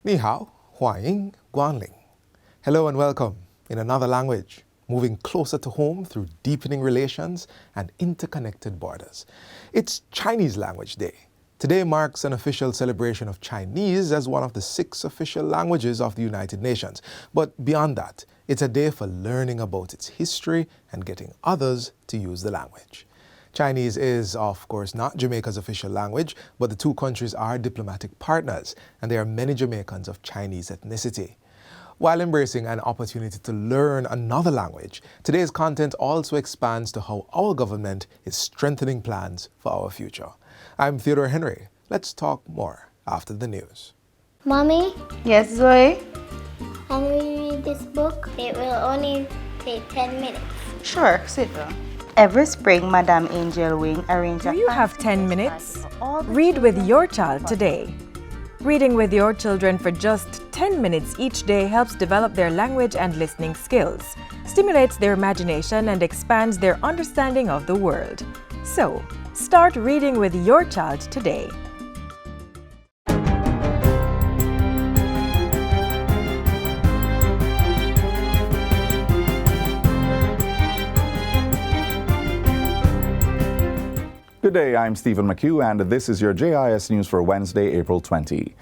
Ni hao, huaing, guanling. Hello and welcome in another language, moving closer to home through deepening relations and interconnected borders. It's Chinese Language Day. Today marks an official celebration of Chinese as one of the 6 official languages of the United Nations. But beyond that, it's a day for learning about its history and getting others to use the language. Chinese is, of course, not Jamaica's official language, but the two countries are diplomatic partners, and there are many Jamaicans of Chinese ethnicity. While embracing an opportunity to learn another language, today's content also expands to how our government is strengthening plans for our future. I'm Theodore Henry. Let's talk more after the news. Mommy? Yes, Zoe? Can we read this book? It will only take 10 minutes. Sure, sit down. Every spring, Madame Angel Wing arranges. Do you have 10 minutes? Read with your child today. Reading with your children for just 10 minutes each day helps develop their language and listening skills, stimulates their imagination, and expands their understanding of the world. So, start reading with your child today. Good day, I'm Stephen McHugh, and this is your JIS News for Wednesday, April 20.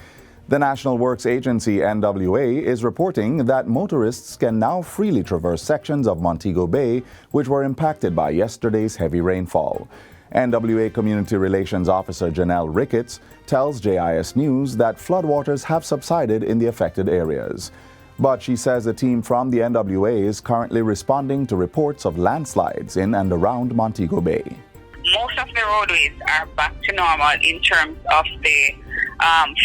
The National Works Agency, NWA, is reporting that motorists can now freely traverse sections of Montego Bay, which were impacted by yesterday's heavy rainfall. NWA Community Relations Officer Janelle Ricketts tells JIS News that floodwaters have subsided in the affected areas. But she says a team from the NWA is currently responding to reports of landslides in and around Montego Bay. Most of the roadways are back to normal in terms of the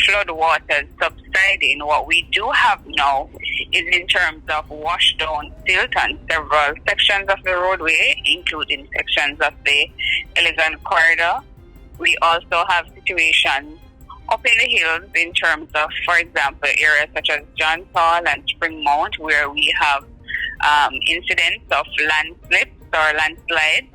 flood waters subsiding. What we do have now is in terms of washdown silt on several sections of the roadway, including sections of the Elegant Corridor. We also have situations up in the hills in terms of, for example, areas such as John Paul and Spring Mount, where we have incidents of landslips or landslides.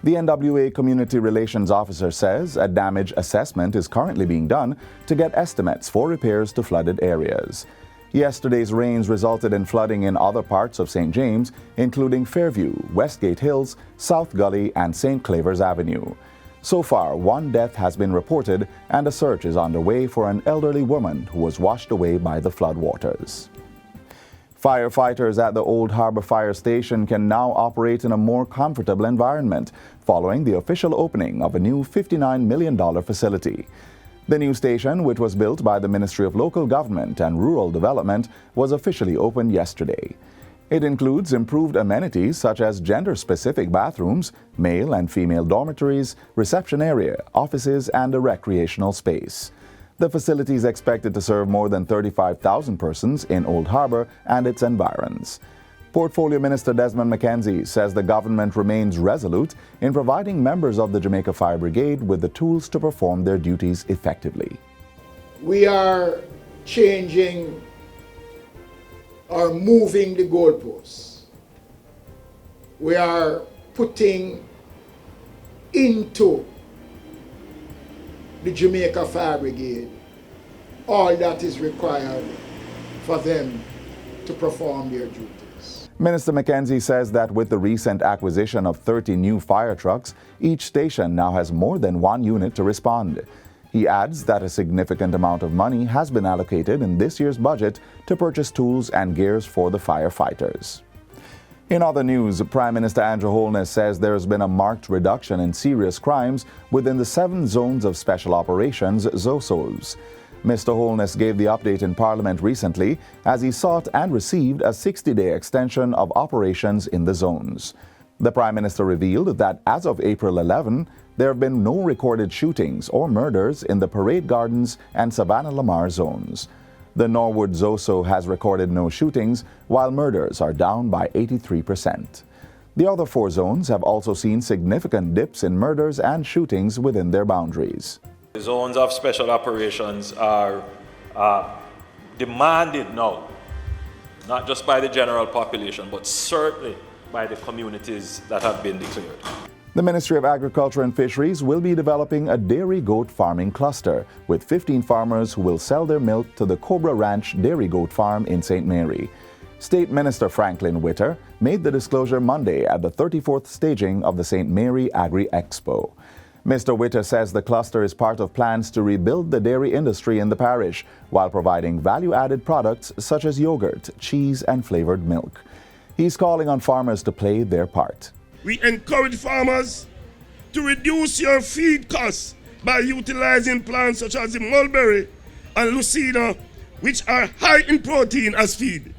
The NWA Community Relations Officer says a damage assessment is currently being done to get estimates for repairs to flooded areas. Yesterday's rains resulted in flooding in other parts of St. James, including Fairview, Westgate Hills, South Gully, and St. Clavers Avenue. So far, 1 death has been reported, and a search is underway for an elderly woman who was washed away by the floodwaters. Firefighters at the Old Harbor Fire Station can now operate in a more comfortable environment following the official opening of a new $59 million facility. The new station, which was built by the Ministry of Local Government and Rural Development, was officially opened yesterday. It includes improved amenities such as gender-specific bathrooms, male and female dormitories, reception area, offices, and a recreational space. The facility is expected to serve more than 35,000 persons in Old Harbor and its environs. Portfolio Minister Desmond McKenzie says the government remains resolute in providing members of the Jamaica Fire Brigade with the tools to perform their duties effectively. We are changing or moving the goalposts. We are putting into the Jamaica Fire Brigade all that is required for them to perform their duties. Minister McKenzie says that with the recent acquisition of 30 new fire trucks, each station now has more than 1 unit to respond. He adds that a significant amount of money has been allocated in this year's budget to purchase tools and gears for the firefighters. In other news, Prime Minister Andrew Holness says there has been a marked reduction in serious crimes within the 7 zones of special operations, ZOSOs. Mr. Holness gave the update in Parliament recently as he sought and received a 60-day extension of operations in the zones. The Prime Minister revealed that as of April 11, there have been no recorded shootings or murders in the Parade Gardens and Savannah Lamar zones. The Norwood ZOSO has recorded no shootings, while murders are down by 83%. The other 4 zones have also seen significant dips in murders and shootings within their boundaries. The zones of special operations are demanded now, not just by the general population, but certainly by the communities that have been declared. The Ministry of Agriculture and Fisheries will be developing a dairy goat farming cluster with 15 farmers who will sell their milk to the Cobra Ranch Dairy Goat Farm in St. Mary. State Minister Franklin Witter made the disclosure Monday at the 34th staging of the St. Mary Agri Expo. Mr. Witter says the cluster is part of plans to rebuild the dairy industry in the parish while providing value-added products such as yogurt, cheese, and flavored milk. He's calling on farmers to play their part. We encourage farmers to reduce your feed costs by utilizing plants such as the mulberry and lucina, which are high in protein as feed.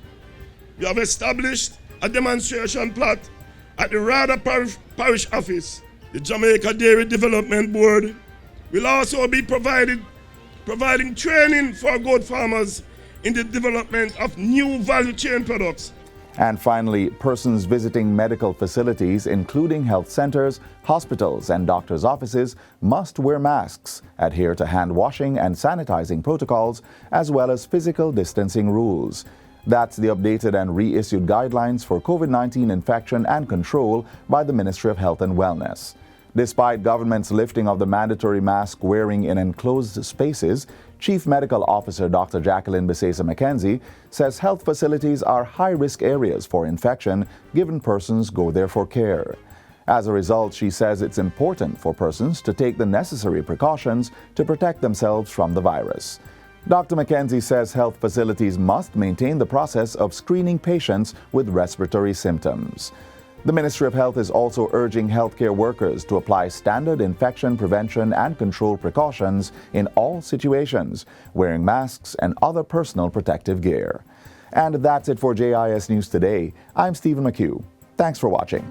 We have established a demonstration plot at the Rwanda Parish Office. The Jamaica Dairy Development Board will also be providing training for goat farmers in the development of new value chain products. And finally, persons visiting medical facilities, including health centers, hospitals, and doctors' offices, must wear masks, adhere to hand washing and sanitizing protocols, as well as physical distancing rules. That's the updated and reissued guidelines for COVID-19 infection and control by the Ministry of Health and Wellness. Despite government's lifting of the mandatory mask wearing in enclosed spaces, Chief Medical Officer Dr. Jacqueline Bisesa-McKenzie says health facilities are high-risk areas for infection given persons go there for care. As a result, she says it's important for persons to take the necessary precautions to protect themselves from the virus. Dr. McKenzie says health facilities must maintain the process of screening patients with respiratory symptoms. The Ministry of Health is also urging healthcare workers to apply standard infection prevention and control precautions in all situations, wearing masks and other personal protective gear. And that's it for JIS News Today. I'm Stephen McHugh. Thanks for watching.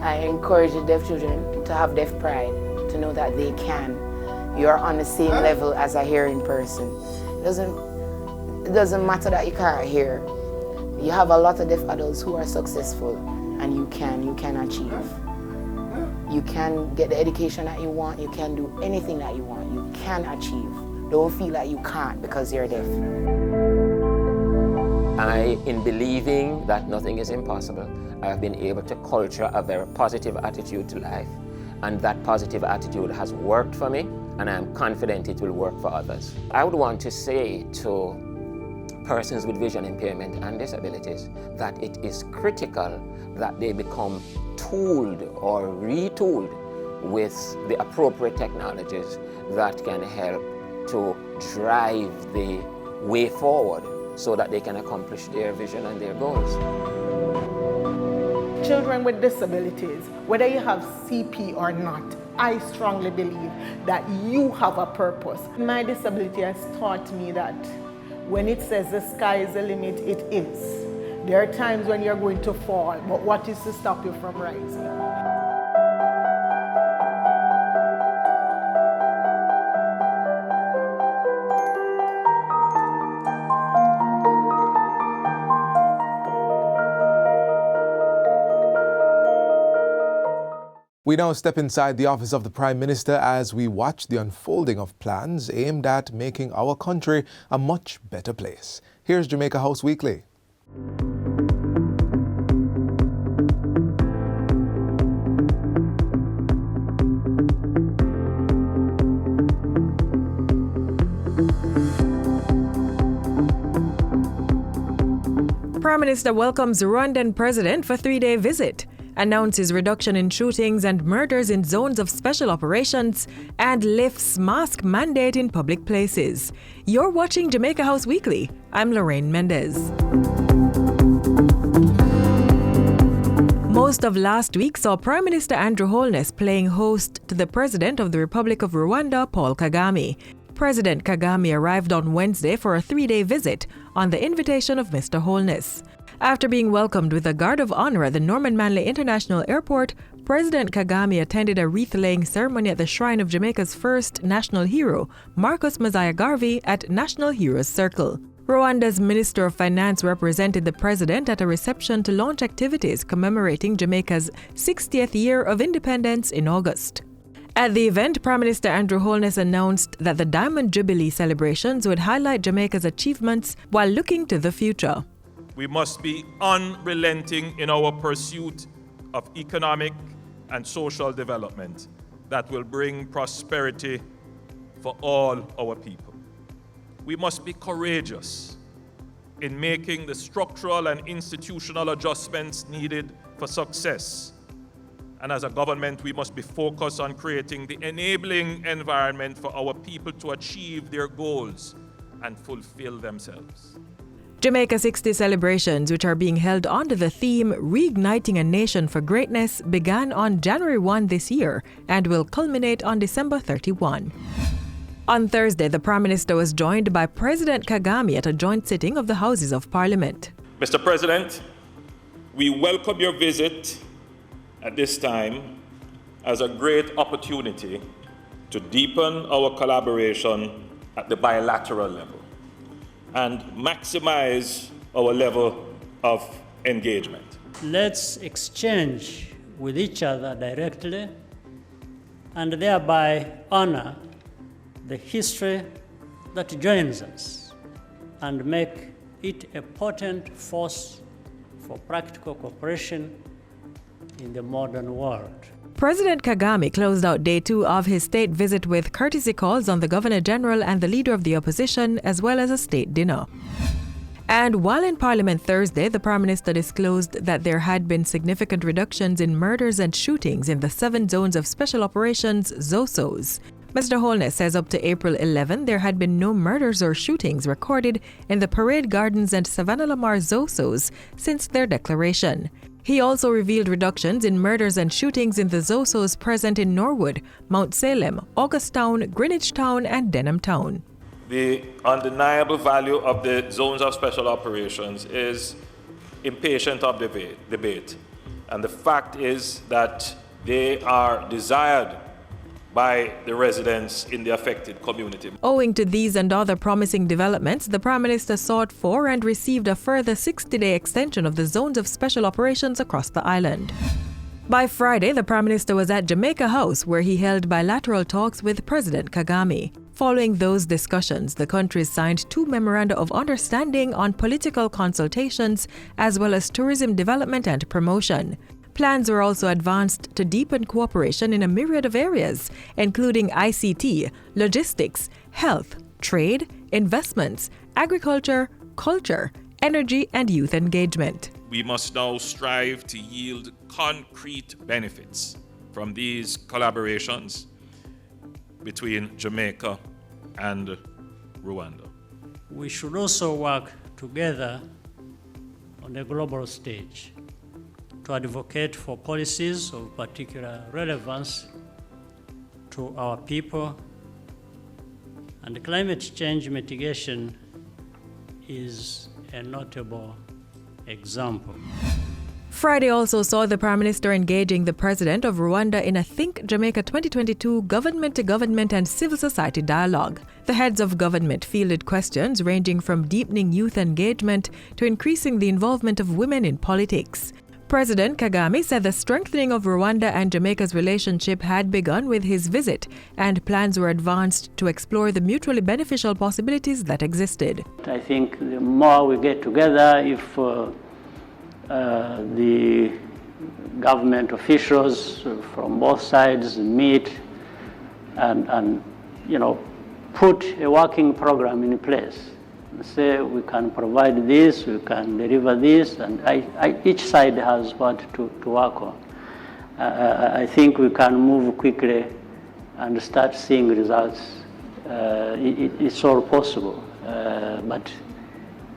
I encourage the deaf children to have deaf pride, to know that they can. You're on the same level as a hearing person. It doesn't matter that you can't hear. You have a lot of deaf adults who are successful, and you can achieve. You can get the education that you want, you can do anything that you want, you can achieve. Don't feel like you can't because you're deaf. In believing that nothing is impossible, I have been able to culture a very positive attitude to life, and that positive attitude has worked for me, and I am confident it will work for others. I would want to say to persons with vision impairment and disabilities that it is critical that they become tooled or retooled with the appropriate technologies that can help to drive the way forward so that they can accomplish their vision and their goals. Children with disabilities, whether you have CP or not, I strongly believe that you have a purpose. My disability has taught me that when it says the sky is the limit, it is. There are times when you're going to fall, but what is to stop you from rising? We now step inside the office of the Prime Minister as we watch the unfolding of plans aimed at making our country a much better place. Here's Jamaica House Weekly. Prime Minister welcomes Rwandan President for 3-day visit, announces reduction in shootings and murders in zones of special operations, and lifts mask mandate in public places. You're watching Jamaica House Weekly. I'm Lorraine Mendez. Most of last week saw Prime Minister Andrew Holness playing host to the President of the Republic of Rwanda, Paul Kagame. President Kagame arrived on Wednesday for a 3-day visit on the invitation of Mr. Holness. After being welcomed with a guard of honor at the Norman Manley International Airport, President Kagame attended a wreath-laying ceremony at the shrine of Jamaica's first national hero, Marcus Mosiah Garvey, at National Heroes Circle. Rwanda's Minister of Finance represented the president at a reception to launch activities commemorating Jamaica's 60th year of independence in August. At the event, Prime Minister Andrew Holness announced that the Diamond Jubilee celebrations would highlight Jamaica's achievements while looking to the future. We must be unrelenting in our pursuit of economic and social development that will bring prosperity for all our people. We must be courageous in making the structural and institutional adjustments needed for success. And as a government, we must be focused on creating the enabling environment for our people to achieve their goals and fulfill themselves. Jamaica 60 celebrations, which are being held under the theme Reigniting a Nation for Greatness, began on January 1 this year and will culminate on December 31. On Thursday, the Prime Minister was joined by President Kagame at a joint sitting of the Houses of Parliament. Mr. President, we welcome your visit at this time as a great opportunity to deepen our collaboration at the bilateral level and maximize our level of engagement. Let's exchange with each other directly and thereby honor the history that joins us and make it a potent force for practical cooperation in the modern world. President Kagame closed out day 2 of his state visit with courtesy calls on the Governor General and the Leader of the Opposition, as well as a state dinner. And while in Parliament Thursday, the Prime Minister disclosed that there had been significant reductions in murders and shootings in the 7 zones of special operations, ZOSOs. Mr. Holness says up to April 11, there had been no murders or shootings recorded in the Parade Gardens and Savannah Lamar ZOSOs since their declaration. He also revealed reductions in murders and shootings in the ZOSOs present in Norwood, Mount Salem, Augusttown, Greenwich Town, and Denham Town. The undeniable value of the zones of special operations is impatient of debate. And the fact is that they are desired by the residents in the affected community. Owing to these and other promising developments, the Prime Minister sought for and received a further 60-day extension of the zones of special operations across the island. By Friday, the Prime Minister was at Jamaica House, where he held bilateral talks with President Kagame. Following those discussions, the countries signed 2 memoranda of understanding on political consultations as well as tourism development and promotion. Plans were also advanced to deepen cooperation in a myriad of areas, including ICT, logistics, health, trade, investments, agriculture, culture, energy, and youth engagement. We must now strive to yield concrete benefits from these collaborations between Jamaica and Rwanda. We should also work together on the global stage to advocate for policies of particular relevance to our people, and climate change mitigation is a notable example. Friday also saw the Prime Minister engaging the President of Rwanda in a Think Jamaica 2022 government-to-government and civil society dialogue. The heads of government fielded questions ranging from deepening youth engagement to increasing the involvement of women in politics. President Kagame said the strengthening of Rwanda and Jamaica's relationship had begun with his visit, and plans were advanced to explore the mutually beneficial possibilities that existed. I think the more we get together, if the government officials from both sides meet and put a working program in place. Say we can provide this, we can deliver this, and each side has what to work on. I think we can move quickly and start seeing results. It's all possible, but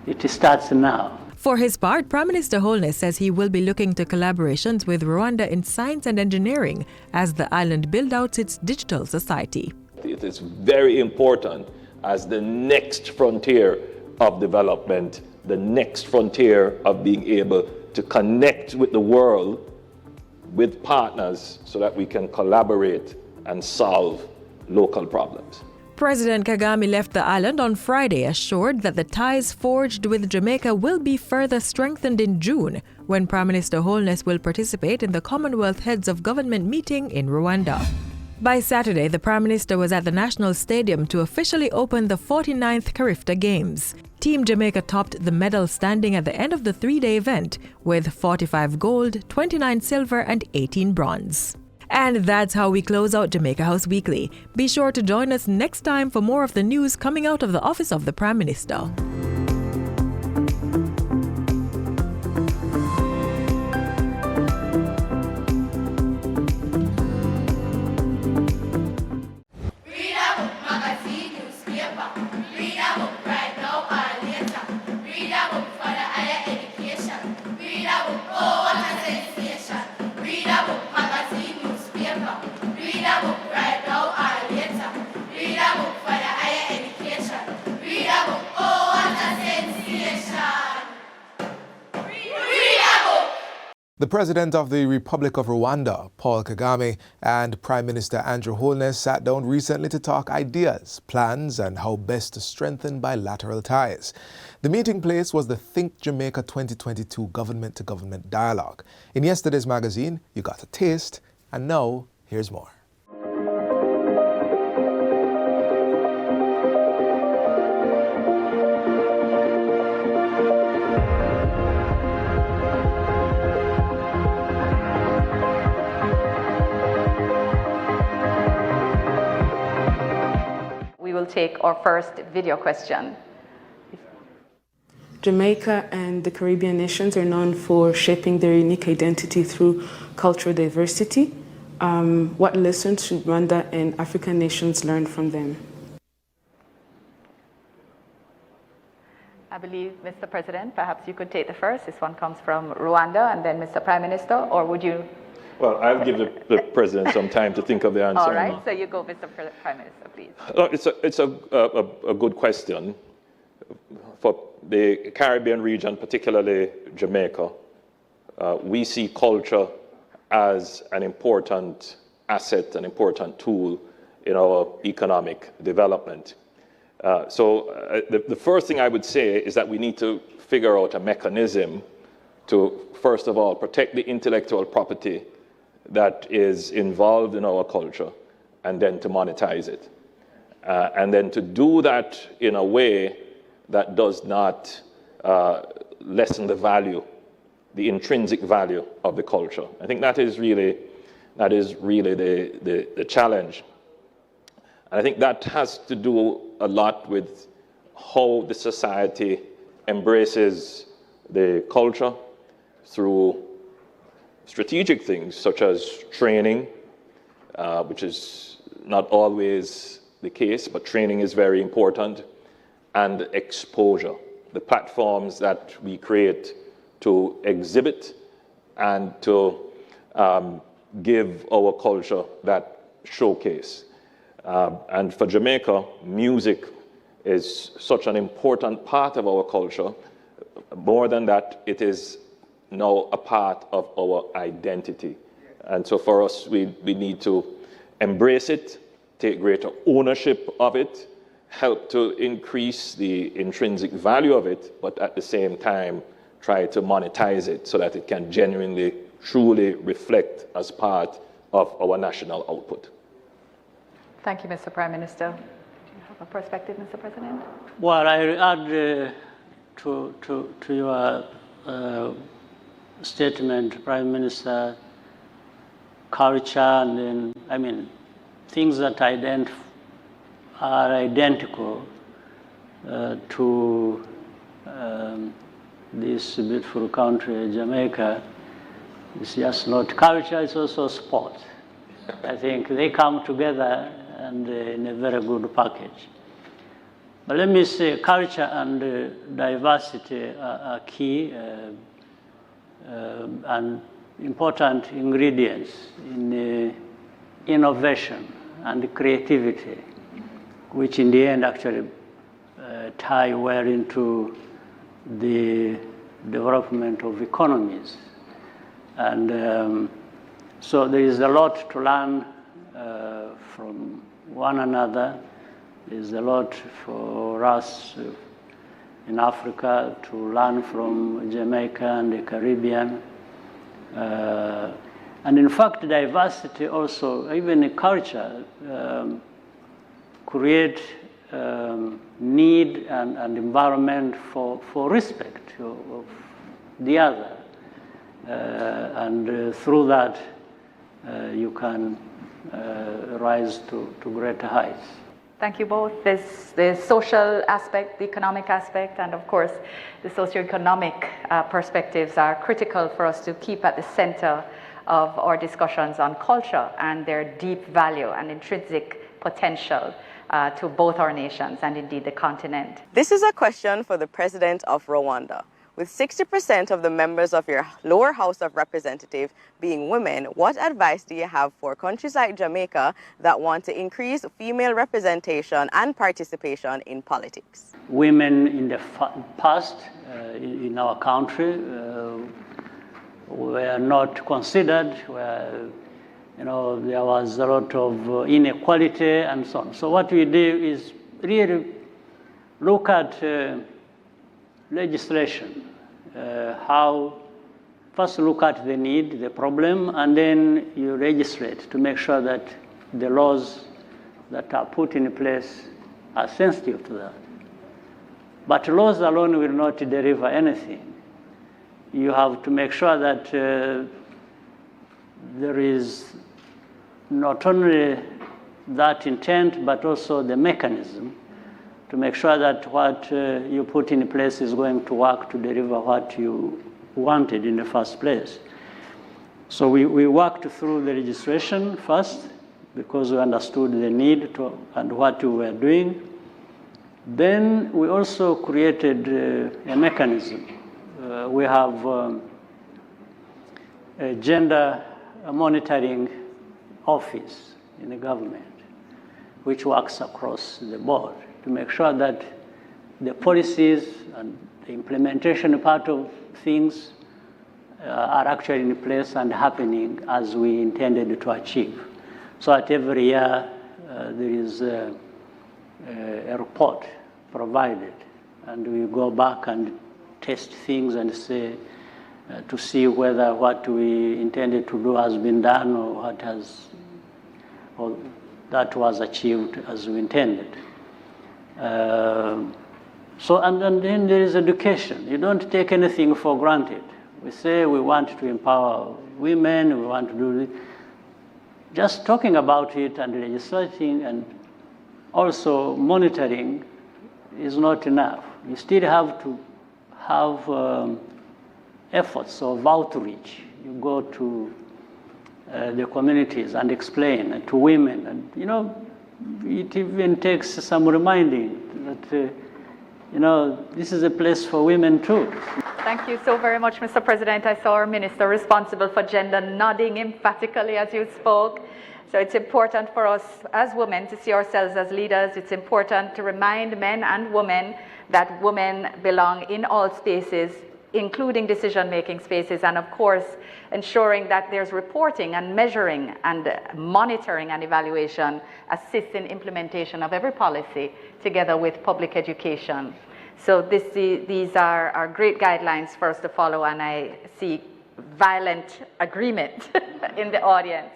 it starts now. For his part, Prime Minister Holness says he will be looking to collaborations with Rwanda in science and engineering as the island builds out its digital society. It is very important as the next frontier of development, the next frontier of being able to connect with the world, with partners, so that we can collaborate and solve local problems. President Kagame left the island on Friday, assured that the ties forged with Jamaica will be further strengthened in June, when Prime Minister Holness will participate in the Commonwealth Heads of Government meeting in Rwanda. By Saturday, the Prime Minister was at the National Stadium to officially open the 49th Carifta Games. Team Jamaica topped the medal standing at the end of the three-day event with 45 gold, 29 silver and 18 bronze. And that's how we close out Jamaica House Weekly. Be sure to join us next time for more of the news coming out of the Office of the Prime Minister. The President of the Republic of Rwanda, Paul Kagame, and Prime Minister Andrew Holness sat down recently to talk ideas, plans, and how best to strengthen bilateral ties. The meeting place was the Think Jamaica 2022 government-to-government dialogue. In yesterday's magazine, you got a taste, and now, here's more. We'll take our first video question. Jamaica and the Caribbean nations are known for shaping their unique identity through cultural diversity. What lessons should Rwanda and African nations learn from them? I believe, Mr. President, perhaps you could take the first. This one comes from Rwanda, and then Mr. Prime Minister, or would you? Well, I'll give the President some time to think of the answer. All right, so you go, Mr. Prime Minister, please. It's a good question. For the Caribbean region, particularly Jamaica, we see culture as an important asset, an important tool in our economic development. So the first thing I would say is that we need to figure out a mechanism to, first of all, protect the intellectual property that is involved in our culture, and then to monetize it. And then to do that in a way that does not lessen the value, the intrinsic value of the culture. I think that is really the challenge. And I think that has to do a lot with how the society embraces the culture through strategic things such as training, which is not always the case, but training is very important, and exposure, the platforms that we create to exhibit and to give our culture that showcase. And for Jamaica, music is such an important part of our culture. More than that, it is now a part of our identity. And so for us, we need to embrace it, take greater ownership of it, help to increase the intrinsic value of it, but at the same time, try to monetize it so that it can genuinely, truly reflect as part of our national output. Thank you, Mr. Prime Minister. Do you have a perspective, Mr. President? Well, I add to your statement, Prime Minister, culture, and then, I mean, things that are identical to this beautiful country, Jamaica. It's just not culture, it's also sport. I think they come together and in a very good package. But let me say, culture and diversity are key and important ingredients in innovation and creativity, which in the end actually tie well into the development of economies. And so there is a lot to learn from one another. There's a lot for us in Africa to learn from Jamaica and the Caribbean. And in fact, diversity also, even in culture, create need and environment for respect of the other. And through that, you can rise to greater heights. Thank you both. The social aspect, the economic aspect, and of course, the socioeconomic perspectives are critical for us to keep at the center of our discussions on culture and their deep value and intrinsic potential to both our nations and indeed the continent. This is a question for the President of Rwanda. With 60% of the members of your lower house of representatives being women, what advice do you have for countries like Jamaica that want to increase female representation and participation in politics? Women in the past in our country were not considered, there was a lot of inequality and so on. So what we do is really look at legislation, first look at the need, the problem, and then you legislate to make sure that the laws that are put in place are sensitive to that. But laws alone will not deliver anything. You have to make sure that there is not only that intent, but also the mechanism to make sure that what you put in place is going to work to deliver what you wanted in the first place. So we worked through the legislation first because we understood the need and what we were doing. Then we also created a mechanism. We have a gender monitoring office in the government, which works across the board to make sure that the policies and the implementation part of things are actually in place and happening as we intended to achieve. So at every year, there is a report provided, and we go back and test things and say, to see whether what we intended to do has been done or that was achieved as we intended. And then there is education. You don't take anything for granted. We say we want to empower women, we want to do this. Just talking about it and legislating and also monitoring is not enough. You still have to have efforts of outreach. You go to the communities and explain to women, and it even takes some reminding that this is a place for women too. Thank you so very much, Mr. President. I saw our minister responsible for gender nodding emphatically as you spoke. So it's important for us as women to see ourselves as leaders. It's important to remind men and women that women belong in all spaces, including decision-making spaces, and of course, ensuring that there's reporting and measuring and monitoring and evaluation assists in implementation of every policy together with public education. So these are great guidelines for us to follow, and I see violent agreement in the audience.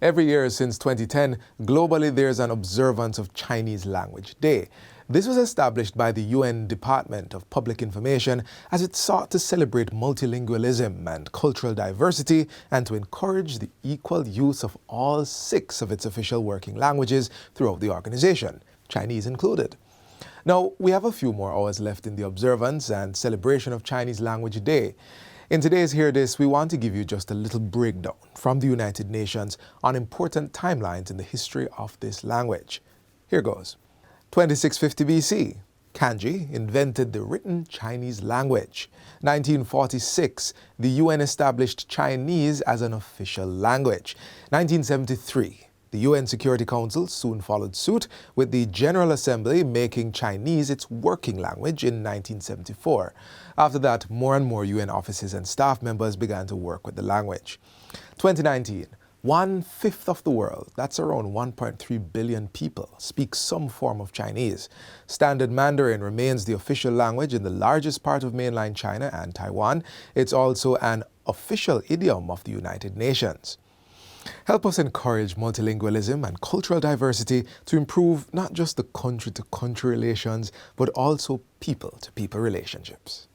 Every year since 2010, globally there's an observance of Chinese Language Day. This was established by the UN Department of Public Information as it sought to celebrate multilingualism and cultural diversity and to encourage the equal use of all 6 of its official working languages throughout the organization, Chinese included. Now, we have a few more hours left in the observance and celebration of Chinese Language Day. In today's Hear This, we want to give you just a little breakdown from the United Nations on important timelines in the history of this language. Here goes. 2650 BC, Kanji invented the written Chinese language. 1946, the UN established Chinese as an official language. 1973, the UN Security Council soon followed suit, with the General Assembly making Chinese its working language in 1974. After that, more and more UN offices and staff members began to work with the language. 2019, 1/5 of the world, that's around 1.3 billion people, speak some form of Chinese. Standard Mandarin remains the official language in the largest part of mainland China and Taiwan. It's also an official idiom of the United Nations. Help us encourage multilingualism and cultural diversity to improve not just the country-to-country relations, but also people-to-people relationships.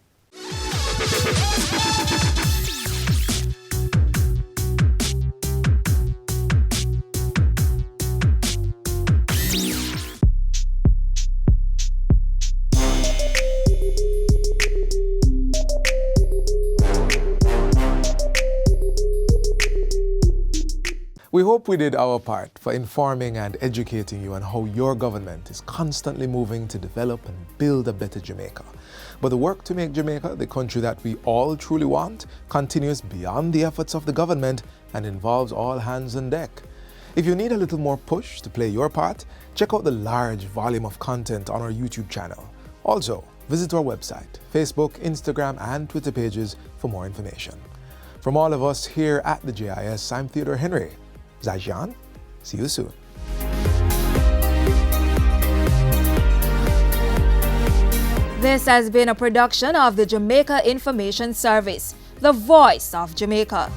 We hope we did our part for informing and educating you on how your government is constantly moving to develop and build a better Jamaica. But the work to make Jamaica the country that we all truly want continues beyond the efforts of the government and involves all hands on deck. If you need a little more push to play your part, check out the large volume of content on our YouTube channel. Also, visit our website, Facebook, Instagram, and Twitter pages for more information. From all of us here at the JIS, I'm Theodore Henry. Zaijian, see you soon. This has been a production of the Jamaica Information Service, the voice of Jamaica.